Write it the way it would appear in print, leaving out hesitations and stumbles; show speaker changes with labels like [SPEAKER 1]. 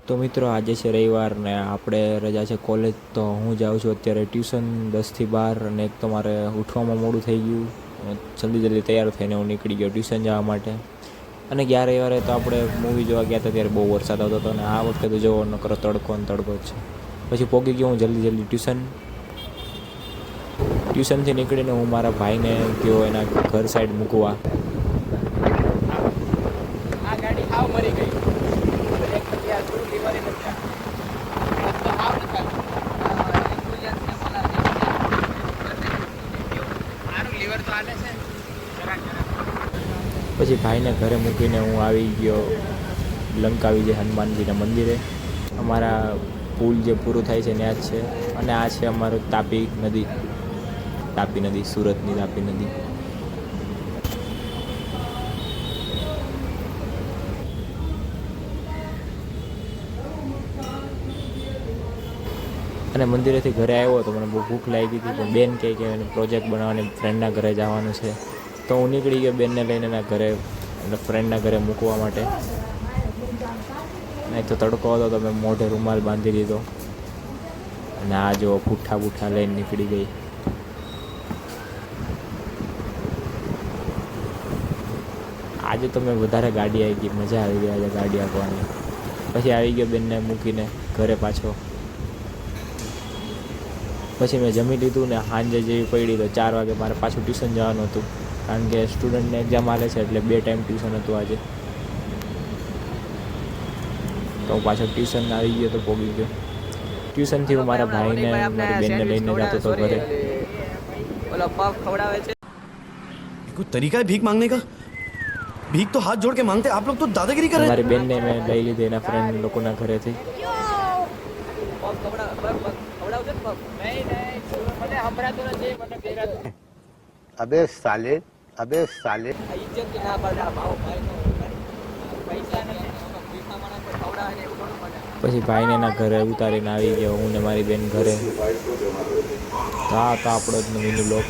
[SPEAKER 1] તો મિત્રો આજે છે રવિવાર ને આપણે રજા છે કોલેજ, તો હું જાઉં છું અત્યારે ટ્યુશન 10 થી 12 અને એક તો મારે ઉઠવામાં મોડું થઈ ગયું અને જલ્દી તૈયાર થઈને હું નીકળી ગયો ટ્યુશન જવા માટે. અને ગયા રવિવારે તો આપણે મૂવી જોવા ગયા હતા ત્યારે બહુ વરસાદ આવતો હતો અને આ વખતે તો જોવો નકરો તડકો ને તડકો જ છે. પછી પહોંચી ગયો હું જલ્દી ટ્યુશનથી નીકળીને હું મારા ભાઈને ગયો એના ઘર સાઈડ મૂકવા.
[SPEAKER 2] આ ગાડી હાવ મરી ગઈ. એક યાર પૂરું લીવર નથી તો હાવ નથી આનું લીવર તો આલે છે
[SPEAKER 1] પછી ભાઈને ઘરે મૂકીને હું આવી ગયો લંકાવી જે હનુમાનજીના મંદિરે. અમારા પુલ જે પૂરું થાય છે ત્યાં જ છે અને આ છે અમારું તાપી નદી, સુરતની તાપી નદી. અને મંદિરેથી ઘરે આવ્યો તો મને બહુ ભૂખ લાગી હતી, પણ બેન કહે કે એને પ્રોજેક્ટ બનાવવાની ફ્રેન્ડના ઘરે જવાનું છે, તો હું નીકળી ગયો બેનને લઈને એના ઘરે, એટલે ફ્રેન્ડના ઘરે મૂકવા માટે. નહીં તો તડકો હતો તો મેં મોઢે રૂમાલ બાંધી દીધો અને આ જો પૂઠા લઈને નીકળી ગઈ. આજે તો મેં વધારે ગાડી આવી ગઈ, મજા આવી ગઈ આજે ગાડી આપવાની. પછી આવી ગયો બેનને મૂકીને ઘરે પાછો. પછી મેં જમી લીધું ને સાંજે જેવી પડી તો 4 વાગે મારે પાછું ટ્યુશન જવાનું હતું, કારણ કે સ્ટુડન્ટને એક્ઝામ આવે છે એટલે 2 ટાઈમ ટ્યુશન હતું આજે. તો હું પાછો ટ્યુશન આવી ગયો તો પહોંચી ગયો. ટ્યુશનથી હું મારા ભાઈને મારી બેનને લઈને જતો હતો ઘરે.
[SPEAKER 2] ઓલો પગ ખવડાવે છે.
[SPEAKER 3] कोई तरीका है भीख मांगने का? भीख तो हाथ जोड़ के मांगते, आप लोग तो दादागिरी कर रहे हैं.
[SPEAKER 1] મારી બેનને મેં લઈ લીધી એના ફ્રેન્ડ લોકોના ઘરેથી.
[SPEAKER 2] પગ ખવડાવજો ને પગ. નહીં મને સંભળાતો નથી, મને બેરાતું.
[SPEAKER 4] अबे साले
[SPEAKER 2] આ ઇજ્જત ના પડે ભાવ ભાઈ પૈસા નથી ભીખા માણસ ખવડાવે ને એવું થોડું પડે.
[SPEAKER 1] પછી ભાઈને એના ઘરે ઉતારીને આવી ગયો હું ને મારી બેન ઘરે. તો આ તો આપણો જ મિની બ્લોગ.